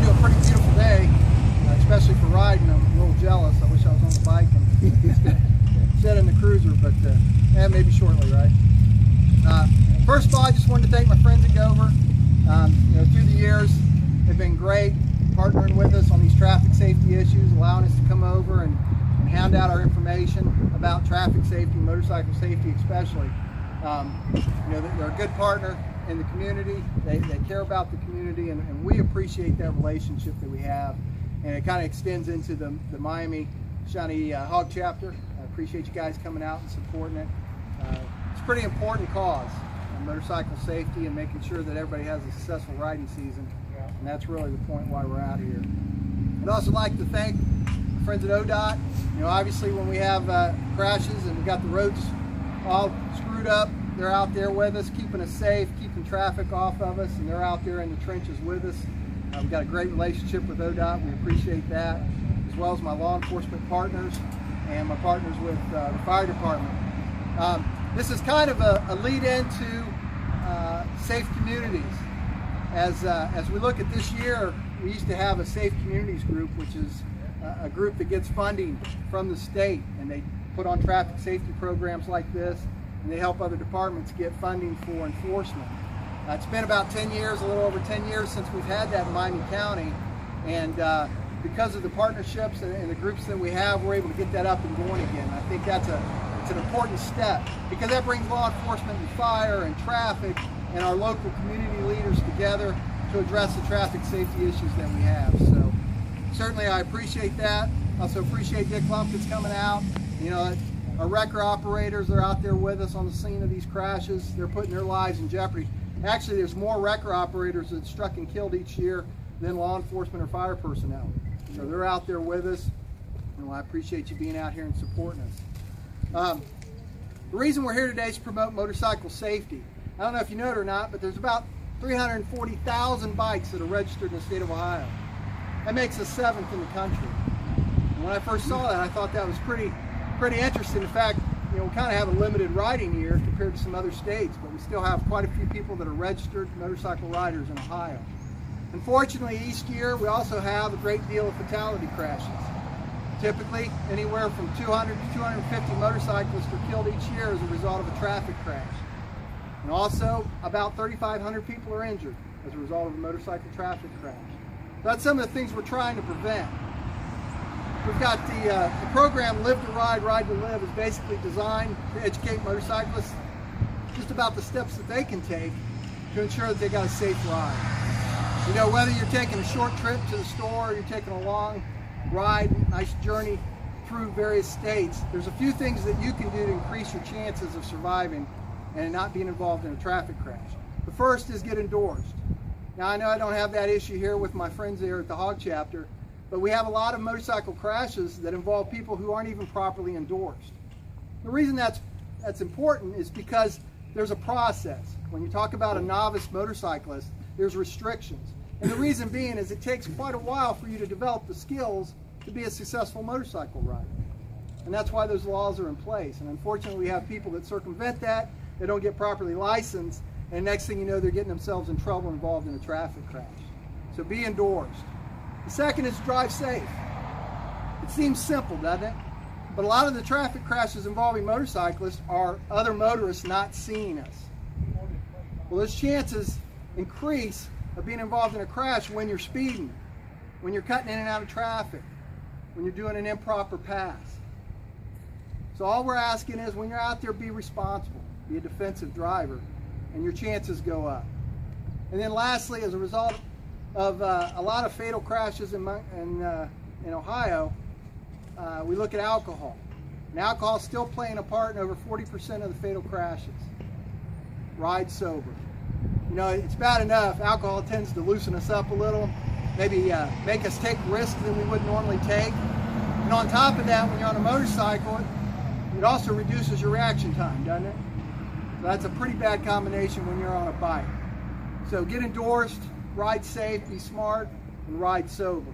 into a pretty beautiful day, especially for riding. I'm a little jealous. I wish I was on the bike and sit in the cruiser, but maybe shortly, right? First of all, I just wanted to thank my friends at Gover. Through the years, they've been great partnering with us on these traffic safety issues, allowing us to come over and hand out our information about traffic safety, motorcycle safety especially. They're a good partner in the community. They care about the community, and we appreciate that relationship that we have. And it kind of extends into the Miami Shawnee Hog chapter. I appreciate you guys coming out and supporting it. It's a pretty important cause, motorcycle safety and making sure that everybody has a successful riding season. And that's really the point why we're out here. I'd also like to thank my friends at ODOT. Obviously when we have crashes and we got the roads all screwed up, they're out there with us, keeping us safe, keeping traffic off of us, and they're out there in the trenches with us. We've got a great relationship with ODOT. We appreciate that, as well as my law enforcement partners and my partners with the fire department. This is kind of a lead into safe communities. As we look at this year, we used to have a Safe Communities group, which is a group that gets funding from the state, and they put on traffic safety programs like this, and they help other departments get funding for enforcement. It's been about 10 years, a little over 10 years since we've had that in Miami County, and because of the partnerships and the groups that we have, we're able to get that up and going again. I think it's an important step, because that brings law enforcement and fire and traffic and our local community leaders together to address the traffic safety issues that we have. So certainly I appreciate that. Also appreciate Dick Lumpkins coming out. Our wrecker operators are out there with us on the scene of these crashes. They're putting their lives in jeopardy. Actually, there's more wrecker operators that struck and killed each year than law enforcement or fire personnel. So they're out there with us, and I appreciate you being out here and supporting us. The reason we're here today is to promote motorcycle safety. I don't know if you know it or not, but there's about 340,000 bikes that are registered in the state of Ohio. That makes us 7th in the country. And when I first saw that, I thought that was pretty interesting. In fact, we kind of have a limited riding year compared to some other states, but we still have quite a few people that are registered motorcycle riders in Ohio. Unfortunately, each year we also have a great deal of fatality crashes. Typically, anywhere from 200 to 250 motorcyclists are killed each year as a result of a traffic crash. And also, about 3,500 people are injured as a result of a motorcycle traffic crash. So that's some of the things we're trying to prevent. We've got the program Live to Ride, Ride to Live is basically designed to educate motorcyclists just about the steps that they can take to ensure that they got a safe ride. Whether you're taking a short trip to the store or you're taking a long ride, nice journey through various states, there's a few things that you can do to increase your chances of surviving and not being involved in a traffic crash. The first is get endorsed. Now I know I don't have that issue here with my friends there at the Hog chapter, but we have a lot of motorcycle crashes that involve people who aren't even properly endorsed. The reason that's important is because there's a process. When you talk about a novice motorcyclist, there's restrictions. And the reason being is it takes quite a while for you to develop the skills to be a successful motorcycle rider. And that's why those laws are in place. And unfortunately, we have people that circumvent that, they don't get properly licensed, and next thing you know, they're getting themselves in trouble involved in a traffic crash. So be endorsed. The second is drive safe. It seems simple, doesn't it? But a lot of the traffic crashes involving motorcyclists are other motorists not seeing us. Well, those chances increase of being involved in a crash when you're speeding, when you're cutting in and out of traffic, when you're doing an improper pass. So all we're asking is when you're out there, be responsible, be a defensive driver, and your chances go up. And then lastly, as a result of a lot of fatal crashes in Ohio, we look at alcohol. And alcohol is still playing a part in over 40% of the fatal crashes. Ride sober. It's bad enough. Alcohol tends to loosen us up a little, maybe make us take risks that we would normally take. And on top of that, when you're on a motorcycle, it also reduces your reaction time, doesn't it? So that's a pretty bad combination when you're on a bike. So get endorsed, ride safe, be smart, and ride sober.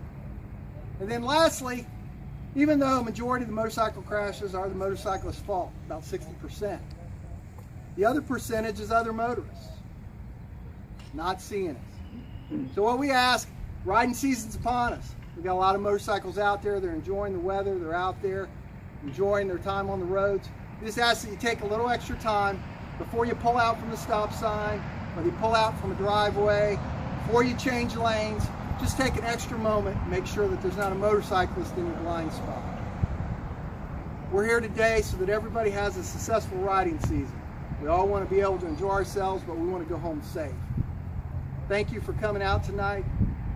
And then lastly, even though a majority of the motorcycle crashes are the motorcyclist's fault, about 60%, the other percentage is other motorists not seeing us. So what we ask riding season's upon us. We've got a lot of motorcycles out there. They're enjoying the weather. They're out there enjoying their time on the roads. We just ask that you take a little extra time before you pull out from the stop sign, or you pull out from a driveway, before you change lanes. Just take an extra moment and make sure that there's not a motorcyclist in your blind spot. We're here today so that everybody has a successful riding season. We all want to be able to enjoy ourselves, but we want to go home safe. Thank you for coming out tonight.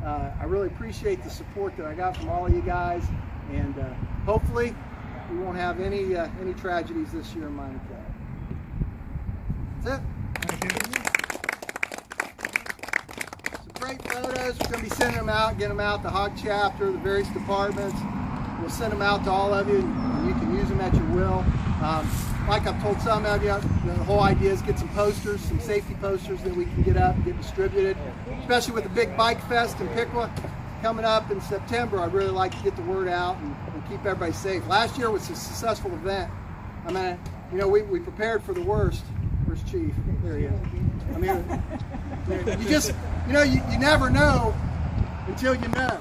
I really appreciate the support that I got from all of you guys, and hopefully we won't have any tragedies this year in Minor Cab. That's it. Some great photos. We're going to be sending them out, getting them out to Hog Chapter, the various departments. We'll send them out to all of you, and you can use them at your will. Like I've told some of you, the whole idea is get some posters, some safety posters that we can get up and get distributed, especially with the big bike fest in Piqua coming up in September. I'd really like to get the word out and keep everybody safe. Last year was a successful event. I mean, you know, we prepared for the worst. Where's Chief? There he is. I mean, you just, you know, you never know until you know.